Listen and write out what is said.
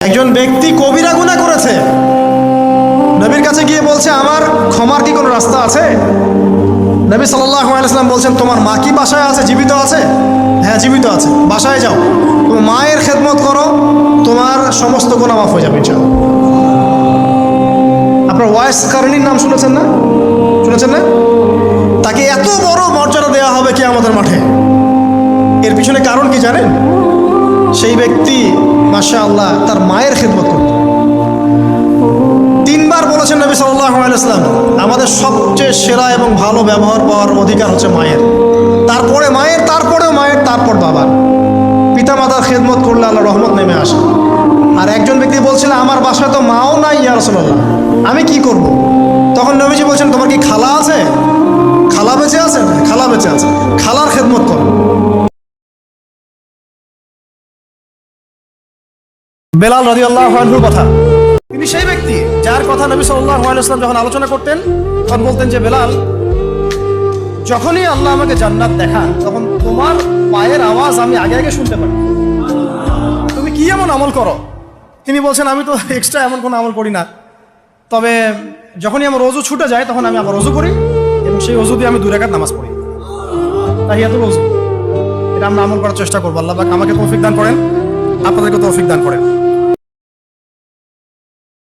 একজন ব্যক্তি কবিরা গুনাহ করেছে, নবীর কাছে গিয়ে বলছে আমার ক্ষমার কি কোনো রাস্তা আছে? নবী সাল্লাল্লাহু আলাইহি ওয়াসাল্লাম বলছেন তোমার মা কি বাসায় আছে, জীবিত আছে? হ্যাঁ জীবিত আছে। বাসায় যাও, তুমি মায়ের খেদমত করো, তোমার সমস্ত গুনাহ মাফ হয়ে যাবে ইনশাআল্লাহ। আপনার ওয়াইস কারণীর নাম শুনেছেন না? শুনেছেন না? তাকে এত বড় মর্যাদা দেওয়া হবে কিয়ামতের মাঠে। এর পিছনে কারণ কি জানেন? সেই ব্যক্তি মাশাআল্লাহ তার মায়ের খেদমত করত। তিনবার বলেছেন নবী সাল্লাল্লাহু আলাইহি ওয়াসাল্লাম আমাদের সবচেয়ে সেরা এবং ভালো ব্যবহার পাওয়ার অধিকার হচ্ছে মায়ের, তারপরে মায়ের, তারপরেও মায়ের, তারপর বাবার। পিতামাতার খেদমত করলে আল্লাহ রহমত নেমে আসে। আর একজন ব্যক্তি বলছিল আমার বাসায় তো মাও নাই ইয়া রাসূলুল্লাহ, আমি কি করব? তখন নবীজি বলছেন তোমার কি খালা আছে? খালা বেঁচে আছে? খালা বেঁচে আছে, খালার খেদমত করো। বেলাল রাদিয়াল্লাহু আনহুর কথা, তিনি সেই ব্যক্তি যার কথা নবী সাল্লাল্লাহু আলাইহি ওয়াসাল্লাম যখন আলোচনা করতেন তখন বলতেন যে বেলাল, যখনই আল্লাহ আমাকে জান্নাত দেখান তখন তোমার পায়ের আওয়াজ আমি আগে আগে শুনতে পাই। তুমি কি এমন আমল করো? তিনি বলছেন আমি তো এক্সট্রা এমন কোনো আমল করি না, তবে যখনই আমার ওযু ছুটে যায় তখন আমি আবার ওযু করি এবং সেই ওযু দিয়ে আমি 2 রাকাত নামাজ পড়ি, তাহিয়াতুল ওযু। এটা আমরা আমল করার চেষ্টা করবো। আল্লাহ পাক আমাকে তৌফিক দান করেন, আপনাদেরকে তৌফিক দান করেন।